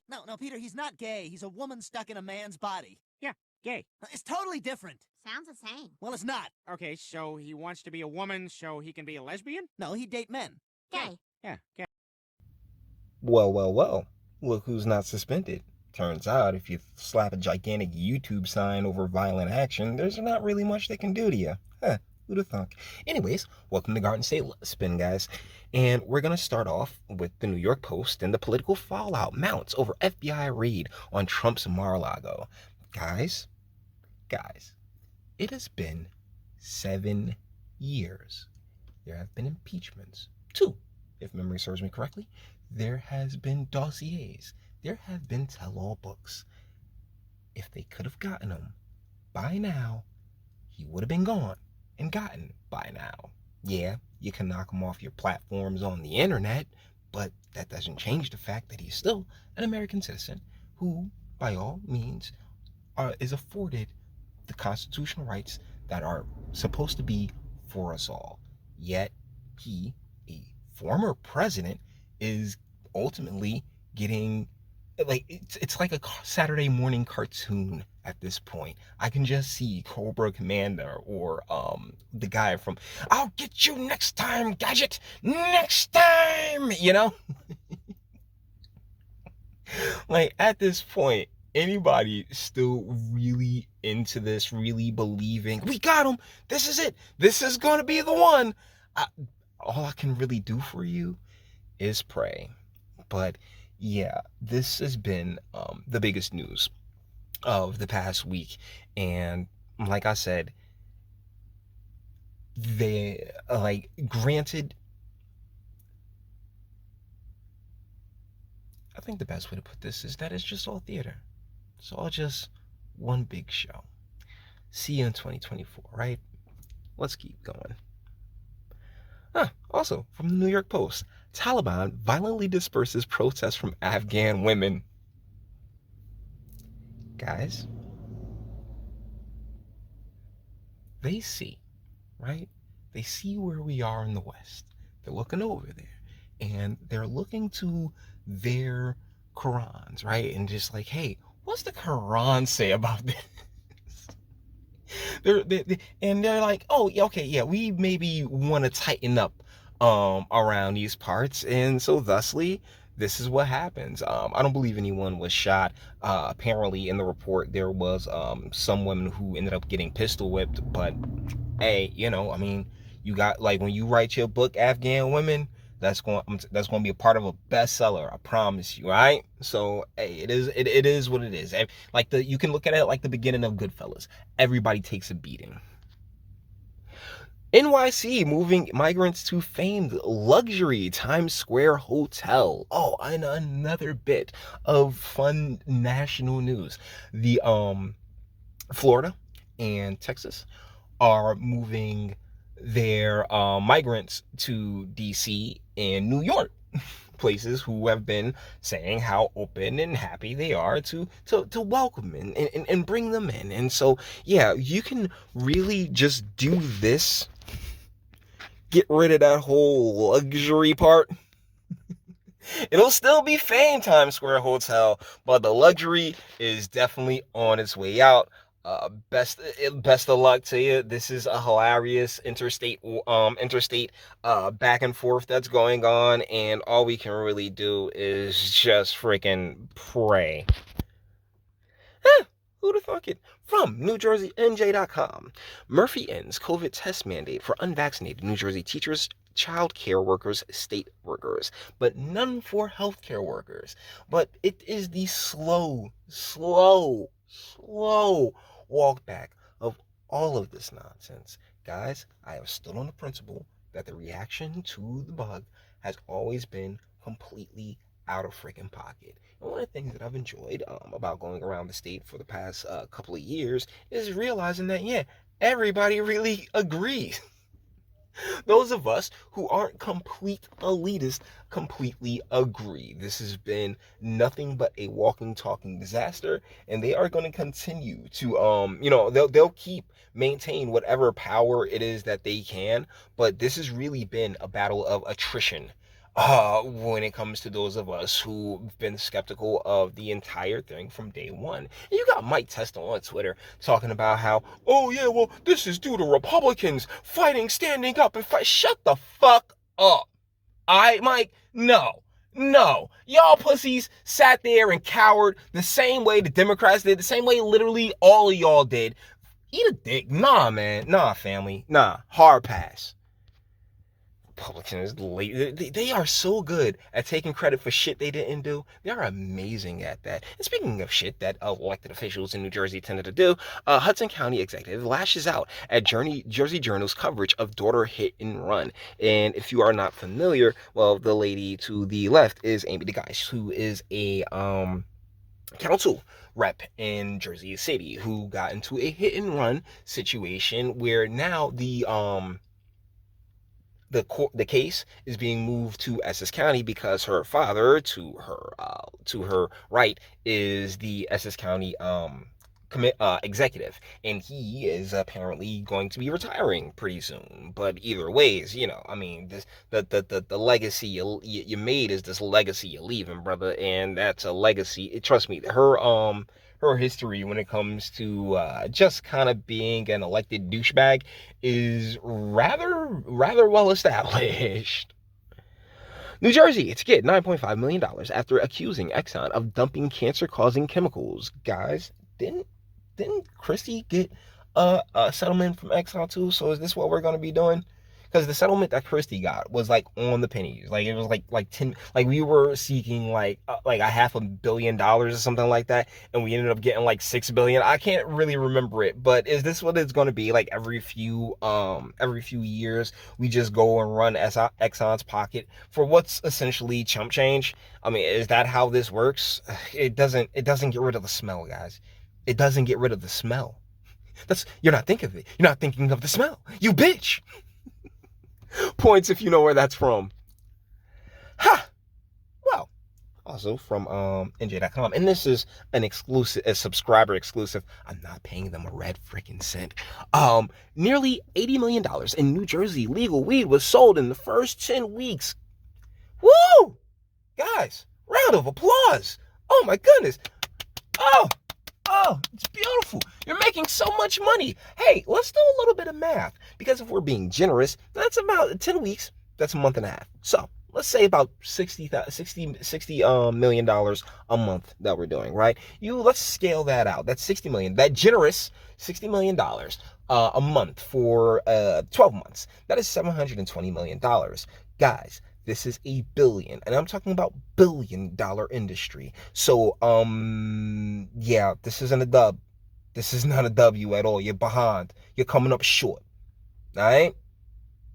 No, Peter, he's not gay. He's a woman stuck in a man's body. Yeah, gay. It's totally different. Sounds the same. Well, it's not. Okay, so he wants to be a woman so he can be a lesbian? No, he'd date men. Gay. Yeah, gay. Well. Look who's not suspended. Turns out if you slap a gigantic YouTube sign over violent action, there's not really much they can do to you. Huh, who'd have thunk? Anyways, welcome to Garden State Spin, guys. And we're going to start off with the New York Post and the political fallout mounts over FBI raid on Trump's Mar-a-Lago. Guys, it has been 7 years. There have been impeachments. 2, if memory serves me correctly. There has been dossiers. There have been tell-all books. If they could have gotten him by now, he would have been gone and gotten by now. Yeah, you can knock him off your platforms on the internet, but that doesn't change the fact that he's still an American citizen who, by all means, is afforded the constitutional rights that are supposed to be for us all. Yet, he, a former president, is ultimately getting, like, it's like a Saturday morning cartoon at this point. I can just see Cobra Commander or the guy from I'll Get You Next Time, Gadget, next time, you know? Like, at this point, anybody still really into this, really believing, we got him, this is it, this is going to be the one, all I can really do for you is pray. But yeah, this has been the biggest news of the past week. And like I said, they, granted, I think the best way to put this is that it's just all theater. It's all just one big show. See you in 2024, right? Let's keep going. Also, from the New York Post, Taliban violently disperses protests from Afghan women. Guys, they see, right? They see where we are in the West. They're looking over there, and they're looking to their Qurans, right? And just like, hey, what's the Quran say about this? They're like, oh, okay, yeah, we maybe want to tighten up around these parts, and so thusly this is what happens. I don't believe anyone was shot. Apparently in the report there was some women who ended up getting pistol whipped, but hey, I mean, you got, like, when you write your book Afghan Women, that's going to be a part of a bestseller, I promise you, right? So hey, it is what it is. Like, you can look at it like the beginning of Goodfellas. Everybody takes a beating. NYC moving migrants to famed luxury Times Square hotel. Oh, and another bit of fun national news. The Florida and Texas are moving their migrants to DC and New York, places who have been saying how open and happy they are to welcome and bring them in. And so yeah, you can really just do this, get rid of that whole luxury part. It'll still be famed Times Square Hotel, but the luxury is definitely on its way out. Best of luck to you. This is a hilarious interstate back and forth that's going on, and all we can really do is just freaking pray. Who'd have thought it? From NewJerseyNJ.com. Murphy ends COVID test mandate for unvaccinated New Jersey teachers, child care workers, state workers, but none for healthcare workers. But it is the slow walk back of all of this nonsense. Guys, I have stood on the principle that the reaction to the bug has always been completely out of freaking pocket. And one of the things that I've enjoyed about going around the state for the past couple of years is realizing that, yeah, everybody really agrees. Those of us who aren't complete elitists completely agree. This has been nothing but a walking, talking disaster, and they are going to continue to, they'll keep maintain whatever power it is that they can, but this has really been a battle of attrition when it comes to those of us who've been skeptical of the entire thing from day one. And you got Mike Testa on Twitter talking about how, oh yeah, well, this is due to Republicans fighting, standing up and fight. Shut the fuck up. Mike, no. No. Y'all pussies sat there and cowered the same way the Democrats did, the same way literally all of y'all did. Eat a dick. Nah, man. Nah, family. Nah. Hard pass. Republicans, they are so good at taking credit for shit they didn't do. They are amazing at that. And speaking of shit that elected officials in New Jersey tended to do, Hudson County executive lashes out at Jersey Journal's coverage of daughter hit and run. And if you are not familiar, well, the lady to the left is Amy DeGeis, who is a council rep in Jersey City who got into a hit and run situation where now the case is being moved to Essex County because her father, to her right, is the Essex County executive, and he is apparently going to be retiring pretty soon. But either ways, I mean, this the legacy you made is this legacy you're leaving, brother, and that's a legacy. Trust me, her history when it comes to just kind of being an elected douchebag is rather well established. New Jersey, it's get $9.5 million after accusing Exxon of dumping cancer-causing chemicals. Guys, didn't Christie get a settlement from Exxon too? So is this what we're going to be doing? Because the settlement that Christie got was like on the pennies. Like it was like 10, like we were seeking like a $500 million or something like that, and we ended up getting like $6 billion. I can't really remember it, but is this what it's going to be? Like every few years we just go and run Exxon's pocket for what's essentially chump change? I mean, is that how this works? It doesn't get rid of the smell, guys. It doesn't get rid of the smell. You're not thinking of it. You're not thinking of the smell. You bitch. Points if you know where that's from. Ha! Well, also from NJ.com. And this is a subscriber exclusive. I'm not paying them a red freaking cent. Nearly $80 million in New Jersey legal weed was sold in the first 10 weeks. Woo! Guys, round of applause. Oh my goodness. Oh, it's beautiful. You're making so much money. Hey, let's do a little bit of math. Because if we're being generous, that's about 10 weeks. That's a month and a half. So let's say about $60 million a month that we're doing, right? Let's scale that out. That's $60 million. That generous $60 million a month for 12 months. That is $720 million. Guys, this is a billion, and I'm talking about billion-dollar industry. So, yeah, this isn't a dub. This is not a W at all. You're behind. You're coming up short. All right?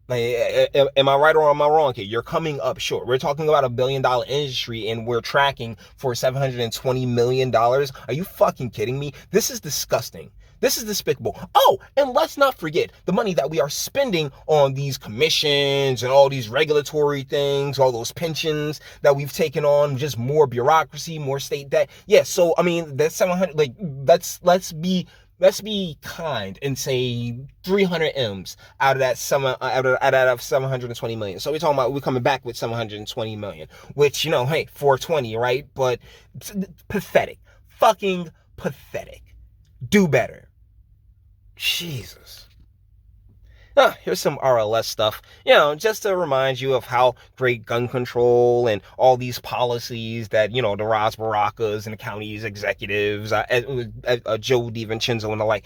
Am I right or am I wrong here? You're coming up short. We're talking about $1 billion industry, and we're tracking for $720 million. Are you fucking kidding me? This is disgusting. This is despicable. Oh, and let's not forget the money that we are spending on these commissions and all these regulatory things, all those pensions that we've taken on, just more bureaucracy, more state debt. Yeah, so I mean, that's 700. Like, let's be kind and say 300 M's out of that out of 720 million. So we're coming back with 720 million, which, hey, 420, right? But pathetic, fucking pathetic. Do better. Jesus. Here's some RLS stuff, just to remind you of how great gun control and all these policies that, the Ras Barakas and the county's executives, Joe DiVincenzo and the like,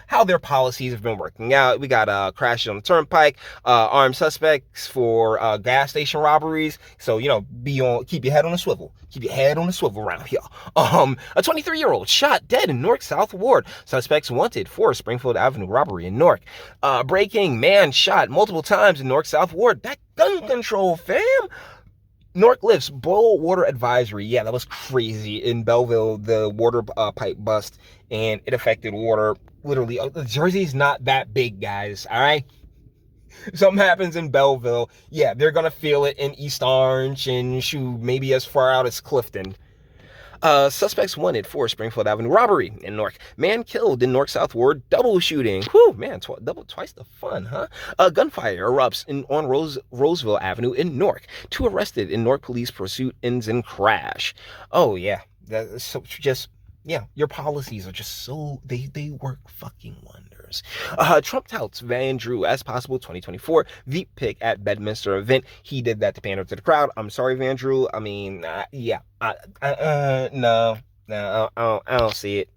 how their policies have been working out. We got crashes on the turnpike, armed suspects for gas station robberies. So, keep your head on a swivel. Keep your head on a swivel around here. A 23-year-old shot dead in Newark South Ward. Suspects wanted for Springfield Avenue robbery in Newark. Breaking man shot multiple times in Newark South Ward. That gun control, fam. Newark lifts boil water advisory. Yeah, that was crazy. In Belleville, the water pipe bust, and it affected water. Literally, Jersey's not that big, guys. All right. Something happens in Belleville, yeah, they're gonna feel it in East Orange and maybe as far out as Clifton. Suspects wanted for Springfield Avenue robbery in Newark. Man killed in Newark South Ward double shooting. Whew, man, twice the fun, huh? Gunfire erupts on Roseville Avenue in Newark. 2 arrested in Newark police pursuit ends in crash. Oh yeah, that's so just. Yeah, your policies are just so they work fucking wonders. Trump touts Van Drew as possible 2024 Veep pick at Bedminster event. He did that to pander to the crowd. I'm sorry, Van Drew. I mean, yeah, no, I don't see it.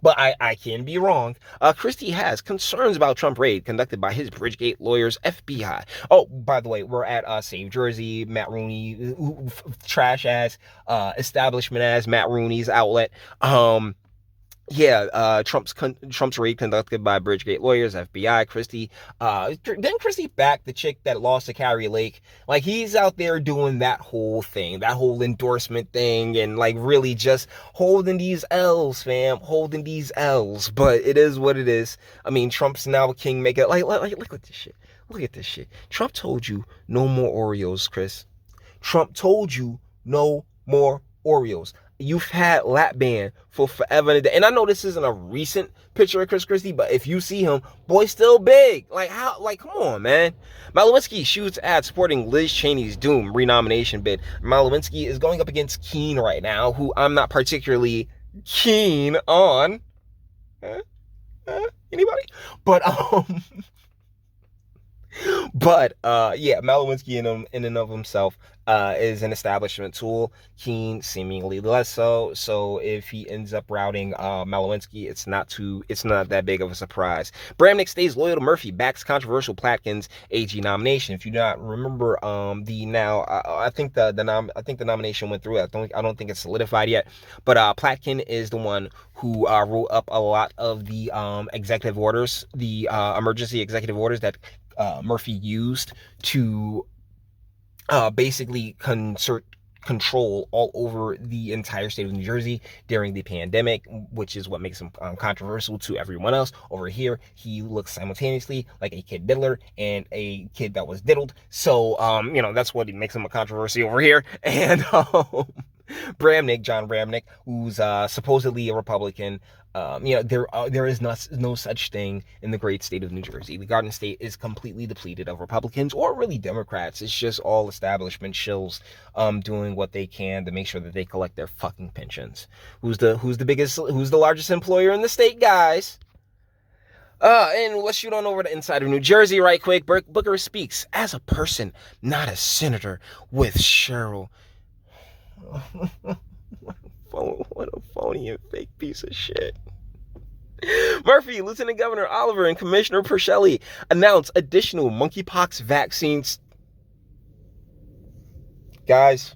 But I can be wrong. Christie has concerns about Trump raid conducted by his Bridgegate lawyers, FBI. Oh, by the way, we're at Save Jersey, Matt Rooney, trash ass, establishment ass Matt Rooney's outlet. Trump's raid conducted by Bridgegate lawyers, FBI. Christie, then Christie back the chick that lost to Carrie Lake. Like, he's out there doing that whole thing, that whole endorsement thing, and like really just holding these L's, fam, holding these L's. But it is what it is. I mean, Trump's now a kingmaker. Like look at this shit. Look at this shit. Trump told you no more Oreos, Chris. Trump told you no more Oreos. You've had lap band for forever and a day. And I know this isn't a recent picture of Chris Christie, but if you see him, boy's still big. Like, how? Like, come on, man. Malowinski shoots ad supporting Liz Cheney's doomed renomination bid. Malowinski is going up against Keene right now, who I'm not particularly keen on. Anybody? But, yeah, Malowinski in and of himself is an establishment tool. Keene seemingly less so. So if he ends up routing Malowinski, it's not that big of a surprise. Bramnick stays loyal to Murphy, backs controversial Platkins AG nomination. If you do not remember, I think the nomination went through. I don't think it's solidified yet. But Platkin is the one who wrote up a lot of the executive orders, the emergency executive orders that Murphy used to basically control all over the entire state of New Jersey during the pandemic, which is what makes him controversial to everyone else. Over here, he looks simultaneously like a kid diddler and a kid that was diddled. So, that's what makes him a controversy over here. And John Bramnick, who's supposedly a Republican, there is no such thing in the great state of New Jersey. The Garden State is completely depleted of Republicans or really Democrats. It's just all establishment shills doing what they can to make sure that they collect their fucking pensions. Who's the largest employer in the state, guys? And let's shoot on over to inside of New Jersey right quick. Booker speaks as a person, not a senator, with Cheryl. What a phony and fake piece of shit. Murphy, Lieutenant Governor Oliver, and Commissioner Preciate announce additional monkeypox vaccines. Guys,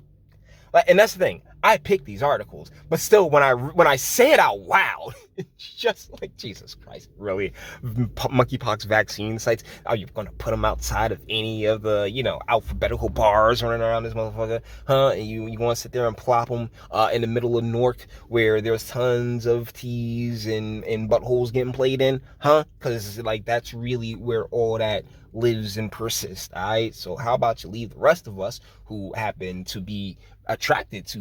and that's the thing. I pick these articles, but still, when I say it out loud, it's just like, Jesus Christ, really? Monkeypox vaccine sites? Are you going to put them outside of any of the, alphabetical bars running around this motherfucker? Huh? And you want to sit there and plop them in the middle of Newark where there's tons of T's and buttholes getting played in? Huh? Because, that's really where all that lives and persists, all right? So how about you leave the rest of us who happen to be attracted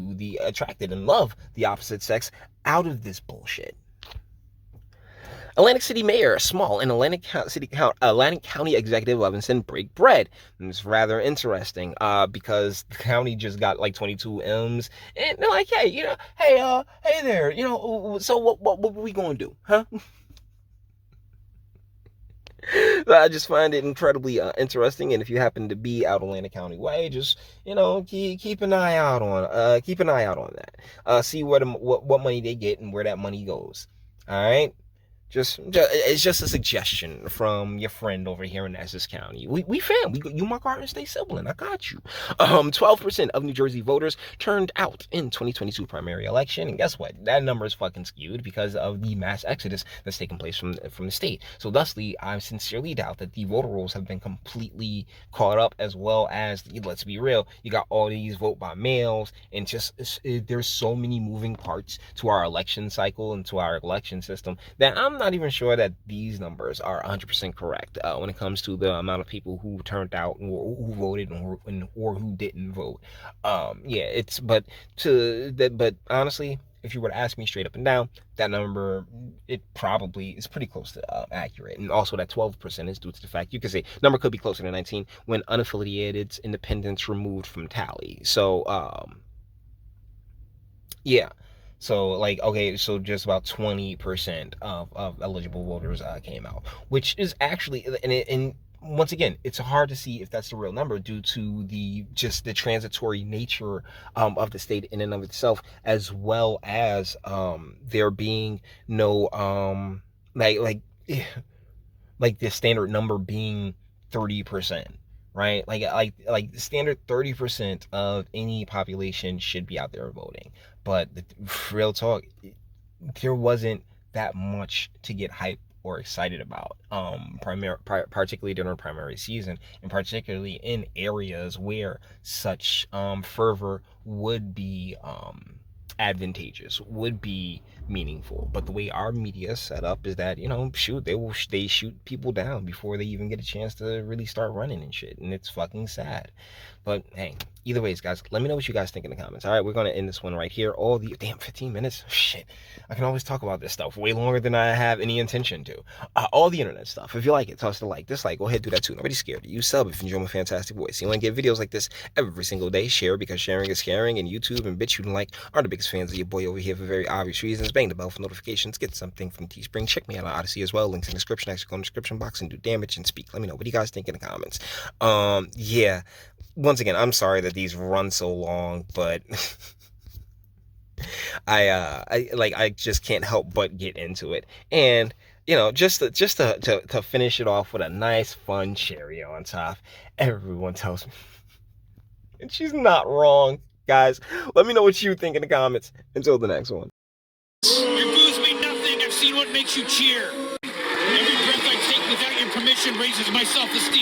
and love the opposite sex out of this bullshit. Atlantic City Mayor Small and Atlantic County Executive Levinson break bread. And it's rather interesting because the county just got like 22 M's, and they're like, hey, hey there, so what we gonna do, huh? I just find it incredibly interesting, and if you happen to be out Atlantic County way, just keep an eye out on that. See what money they get and where that money goes. All right. It's just a suggestion from your friend over here in Essex County. We fam. You my Garden State sibling. I got you. 12% of New Jersey voters turned out in 2022 primary election, and guess what? That number is fucking skewed because of the mass exodus that's taken place from the state. So, thusly, I sincerely doubt that the voter rolls have been completely caught up, as well as, let's be real, you got all these vote by mails, and there's so many moving parts to our election cycle and to our election system that I'm not even sure that these numbers are 100% correct when it comes to the amount of people who turned out or who voted or who didn't vote. Yeah, but honestly, if you were to ask me straight up and down, that number, it probably is pretty close to accurate. And also that 12% is due to the fact, you could say number could be closer to 19 when unaffiliated independents removed from tally. So yeah. So like, okay, so just about 20% of eligible voters came out, which is actually, and once again, it's hard to see if that's the real number due to the transitory nature of the state in and of itself, as well as there being no like like the standard number being 30%, right? Like the standard 30% of any population should be out there voting. But real talk, there wasn't that much to get hype or excited about, particularly during primary season, and particularly in areas where such fervor would be advantageous, would be meaningful. But the way our media is set up is that, shoot, they shoot people down before they even get a chance to really start running and shit, and it's fucking sad. But hey, either ways, guys, let me know what you guys think in the comments. All right, we're gonna end this one right here. All the damn 15 minutes, shit, I can always talk about this stuff way longer than I have any intention to. All the internet stuff, if you like it, toss the like, dislike, go ahead, do that too. Nobody's scared of you. Sub if you enjoy my fantastic voice. You want to get videos like this every single day, share, because sharing is caring, and YouTube and Bitchute and like are the biggest fans of your boy over here for very obvious reasons. Bang the bell for notifications, get something from Teespring. Check me out on Odyssey as well, links in the description. Actually go in the description box and do damage and speak. Let me know what do you guys think in the comments. Yeah, once again, I'm sorry that these run so long, but I just can't help but get into it. And just to finish it off with a nice fun cherry on top, everyone tells me, and she's not wrong, guys. Let me know what you think in the comments. Until the next one. Your booze mean nothing. I've seen what makes you cheer. Every breath I take without your permission raises my self-esteem.